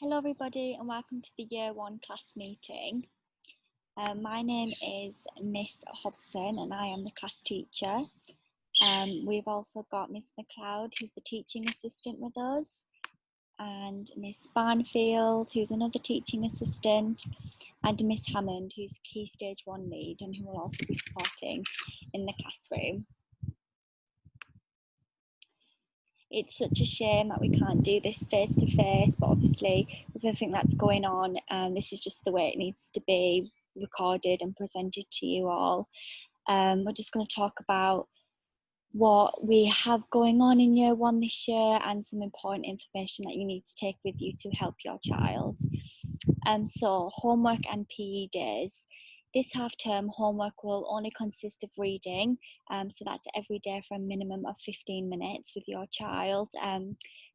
Hello everybody and welcome to the Year 1 class meeting. My name is Miss Hobson and I am the class teacher. We've also got Miss McLeod, who's the teaching assistant with us, and Miss Barnfield, who's another teaching assistant, and Miss Hammond, who's Key Stage 1 lead and who will also be supporting in the classroom. It's such a shame that we can't do this face to face, but obviously with everything that's going on, this is just the way it needs to be recorded and presented to you all. We're just going to talk about what we have going on in Year 1 this year and some important information that you need to take with you to help your child. So homework and PE days. This half-term homework will only consist of reading, so that's every day for a minimum of 15 minutes with your child.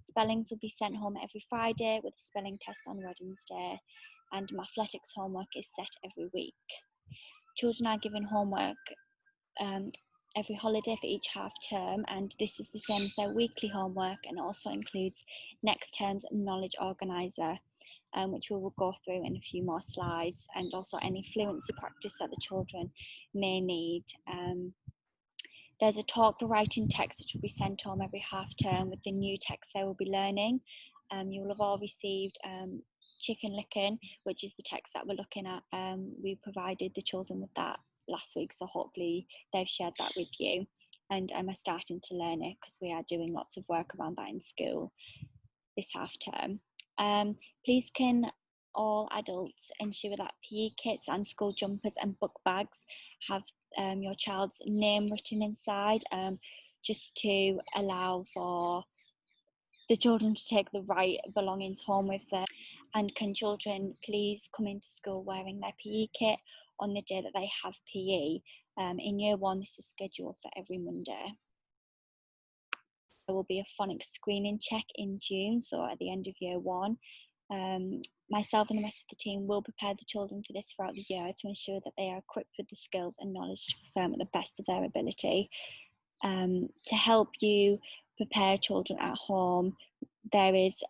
Spellings will be sent home every Friday with a spelling test on Wednesday, and mathletics homework is set every week. Children are given homework every holiday for each half term, and this is the same as their weekly homework and also includes next term's knowledge organiser, which we will go through in a few more slides, and also any fluency practice that the children may need. There's a talk for writing text which will be sent home every half term with the new text they will be learning. You will have all received Chicken Licking, which is the text that we're looking at. We provided the children with that last week, so hopefully they've shared that with you and are starting to learn it, because we are doing lots of work around that in school this half term. Please can all adults ensure that PE kits and school jumpers and book bags have your child's name written inside, just to allow for the children to take the right belongings home with them. And can children please come into school wearing their PE kit on the day that they have PE? In Year 1, this is scheduled for every Monday. There will be a phonics screening check in June, so at the end of Year 1. Myself and the rest of the team will prepare the children for this throughout the year to ensure that they are equipped with the skills and knowledge to perform at the best of their ability. To help you prepare children at home, there is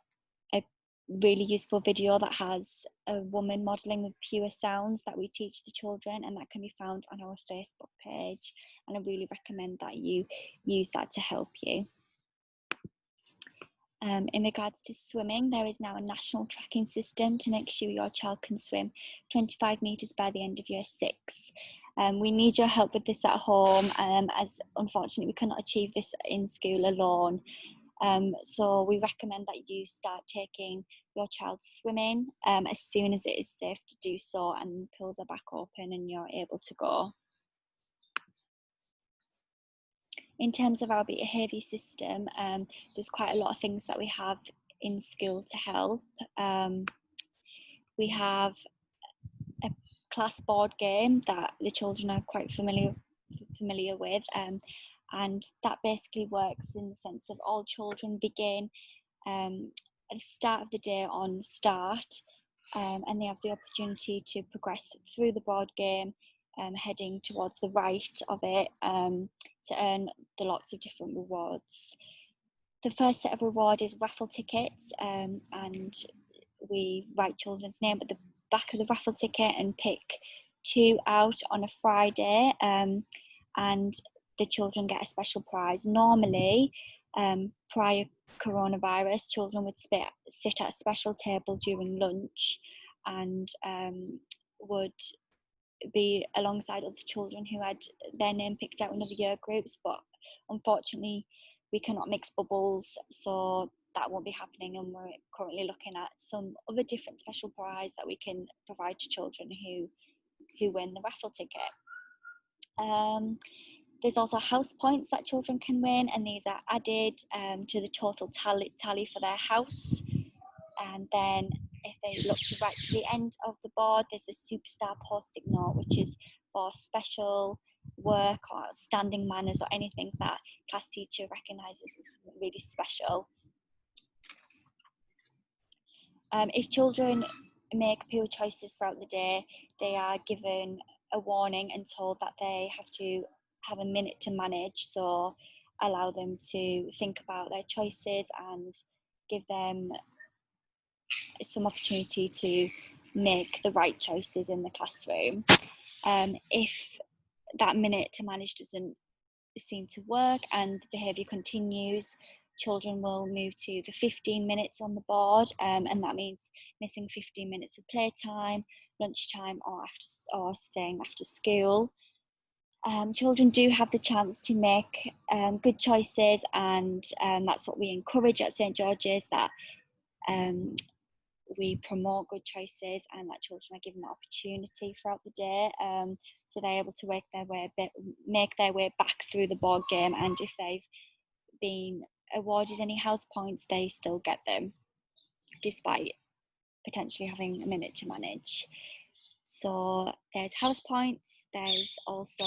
a really useful video that has a woman modelling with pure sounds that we teach the children, and that can be found on our Facebook page, and I really recommend that you use that to help you. In regards to swimming, there is now a national tracking system to make sure your child can swim 25 metres by the end of Year 6. We need your help with this at home, as unfortunately we cannot achieve this in school alone. So we recommend that you start taking your child swimming as soon as it is safe to do so and pools are back open and you're able to go. In terms of our behaviour system, there's quite a lot of things that we have in school to help. We have a class board game that the children are quite familiar with, and that basically works in the sense of all children begin at the start of the day on start, and they have the opportunity to progress through the board game, heading towards the right of it, to earn the lots of different rewards. The first set of reward is raffle tickets, and we write children's name at the back of the raffle ticket and pick 2 out on a Friday, and the children get a special prize. Normally, prior coronavirus, children would sit at a special table during lunch and would be alongside other children who had their name picked out in other year groups, but unfortunately we cannot mix bubbles, so that won't be happening, and we're currently looking at some other different special prize that we can provide to children who win the raffle ticket. There's also house points that children can win, and these are added to the total tally for their house. And then if they look right to the end of the board, there's a superstar post-it note, which is for special work or outstanding manners or anything that class teacher recognises as really special. If children make poor choices throughout the day, they are given a warning and told that they have to have a minute to manage, so allow them to think about their choices and give them some opportunity to make the right choices in the classroom. If that minute to manage doesn't seem to work and the behaviour continues, children will move to the 15 minutes on the board, and that means missing 15 minutes of playtime, lunchtime, or staying after school. Children do have the chance to make good choices, and that's what we encourage at St George's, that we promote good choices and that children are given the opportunity throughout the day, so they're able to make their way back through the board game, and if they've been awarded any house points, they still get them despite potentially having a minute to manage. So there's house points, there's also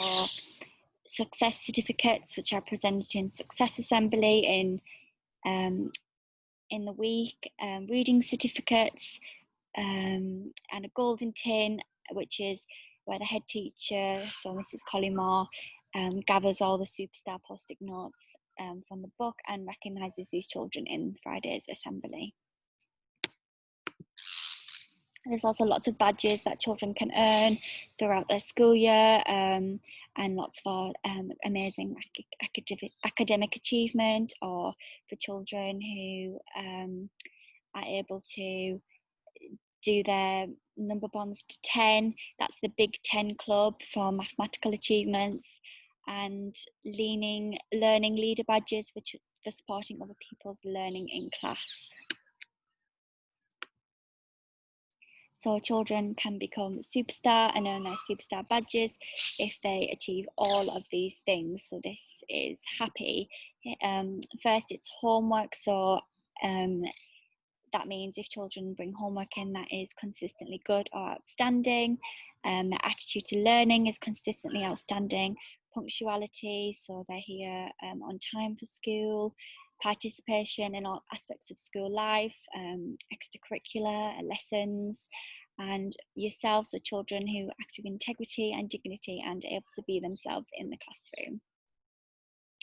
success certificates which are presented in success assembly in the week, reading certificates, and a golden tin, which is where the head teacher, so Mrs. Collymore, gathers all the superstar post-it notes from the book and recognises these children in Friday's assembly. There's also lots of badges that children can earn throughout their school year, and lots for amazing academic achievement, or for children who are able to do their number bonds to 10. That's the Big 10 Club for mathematical achievements, and learning leader badges for supporting other people's learning in class. So children can become superstar and earn their superstar badges if they achieve all of these things. So this is happy. First, it's homework. So that means if children bring homework in that is consistently good or outstanding, their attitude to learning is consistently outstanding, punctuality, so they're here on time for school, participation in all aspects of school life, extracurricular lessons, and yourself, so children who act with integrity and dignity and are able to be themselves in the classroom.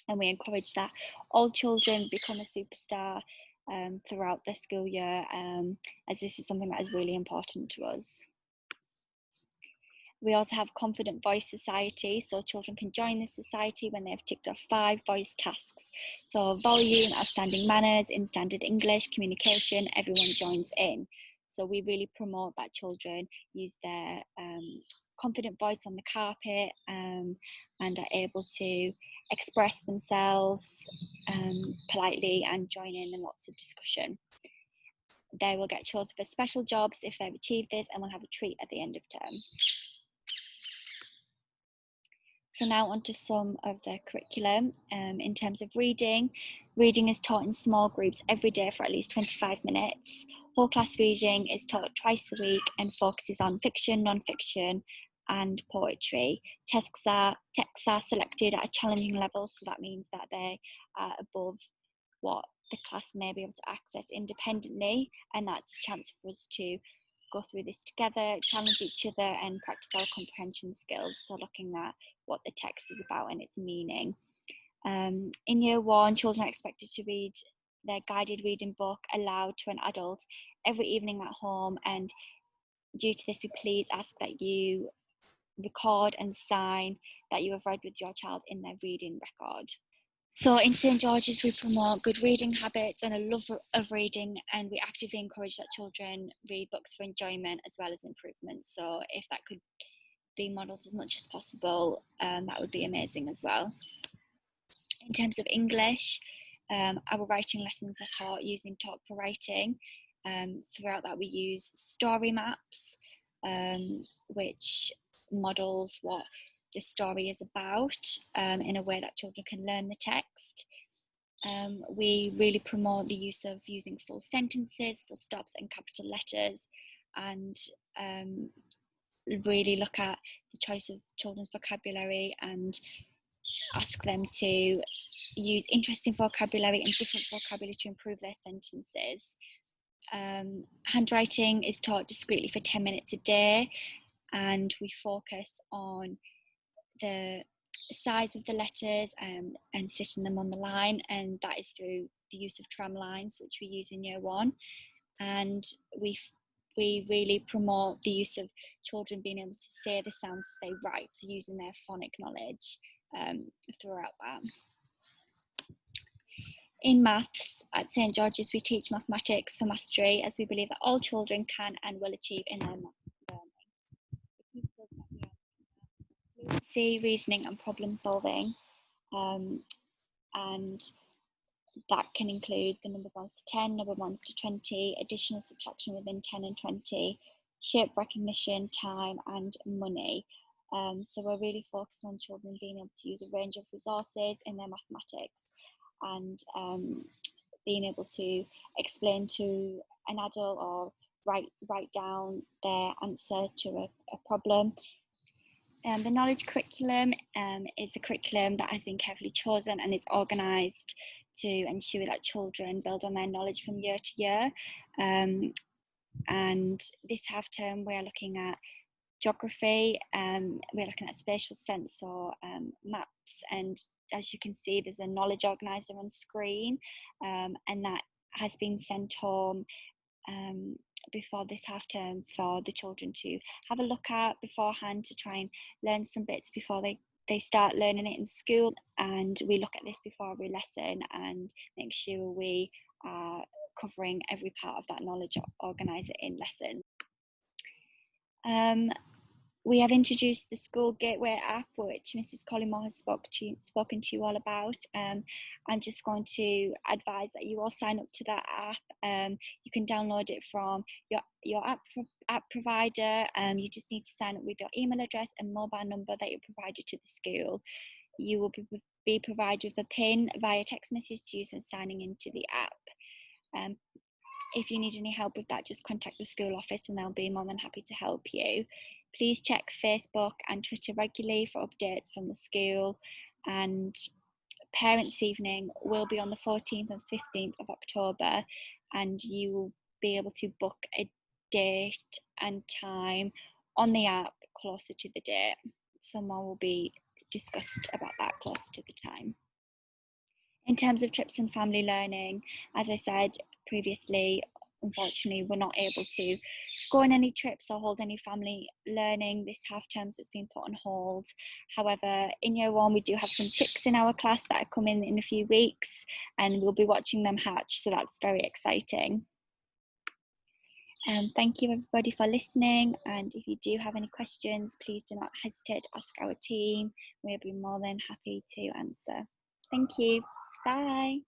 And we encourage that all children become a superstar throughout their school year, as this is something that is really important to us. We also have Confident Voice Society, so children can join this society when they have ticked off 5 voice tasks. So volume, outstanding manners, in standard English, communication, everyone joins in. So we really promote that children use their confident voice on the carpet, and are able to express themselves politely and join in lots of discussion. They will get chosen for special jobs if they've achieved this, and will have a treat at the end of term. So now on to some of the curriculum. In terms of reading, reading is taught in small groups every day for at least 25 minutes. Whole class reading is taught twice a week and focuses on fiction, non-fiction, and poetry. Texts are selected at a challenging level, so that means that they are above what the class may be able to access independently, and that's a chance for us to go through this together, challenge each other, and practice our comprehension skills, so looking at what the text is about and its meaning. In year 1, children are expected to read their guided reading book aloud to an adult every evening at home, and due to this we please ask that you record and sign that you have read with your child in their reading record. So in St George's we promote good reading habits and a love of reading, and we actively encourage that children read books for enjoyment as well as improvement. So if that could be modelled as much as possible, that would be amazing as well. In terms of English, our writing lessons are taught using Talk for Writing. Throughout that we use story maps, which models what the story is about, in a way that children can learn the text. We really promote the use of using full sentences, full stops and capital letters, and really look at the choice of children's vocabulary and ask them to use interesting vocabulary and different vocabulary to improve their sentences. Handwriting is taught discreetly for 10 minutes a day, and we focus on the size of the letters and sitting them on the line, and that is through the use of tram lines, which we use in year 1. and we really promote the use of children being able to say the sounds they write, so using their phonic knowledge throughout that. In maths at St George's, we teach mathematics for mastery, as we believe that all children can and will achieve in their maths learning. The key skills that we are fluency, reasoning and problem solving, and that can include the number of 1 to 10, number of 1 to 20, additional subtraction within 10 and 20, shape recognition, time and money. So we're really focused on children being able to use a range of resources in their mathematics, and being able to explain to an adult or write down their answer to a problem. The knowledge curriculum is a curriculum that has been carefully chosen and is organised to ensure that children build on their knowledge from year to year. And this half term we're looking at geography, we're looking at spatial sense or maps, and as you can see there's a knowledge organiser on screen, and that has been sent home before this half term for the children to have a look at beforehand, to try and learn some bits before they start learning it in school. And we look at this before every lesson and make sure we are covering every part of that knowledge organiser in lesson. We have introduced the School Gateway app, which Mrs. Collymore has spoken to you all about. I'm just going to advise that you all sign up to that app. You can download it from your app provider. You just need to sign up with your email address and mobile number that you provided to the school. You will be provided with a PIN via text message to use when signing into the app. If you need any help with that, just contact the school office and they'll be more than happy to help you. Please check Facebook and Twitter regularly for updates from the school, and Parents' Evening will be on the 14th and 15th of October, and you will be able to book a date and time on the app closer to the date. Some more will be discussed about that closer to the time. In terms of trips and family learning, as I said previously, unfortunately we're not able to go on any trips or hold any family learning this half term, so it's been put on hold. However, in year one we do have some chicks in our class that are coming in a few weeks, and we'll be watching them hatch, so that's very exciting. Thank you everybody for listening, and if you do have any questions, please do not hesitate to ask our team. We'll be more than happy to answer. Thank you. Bye.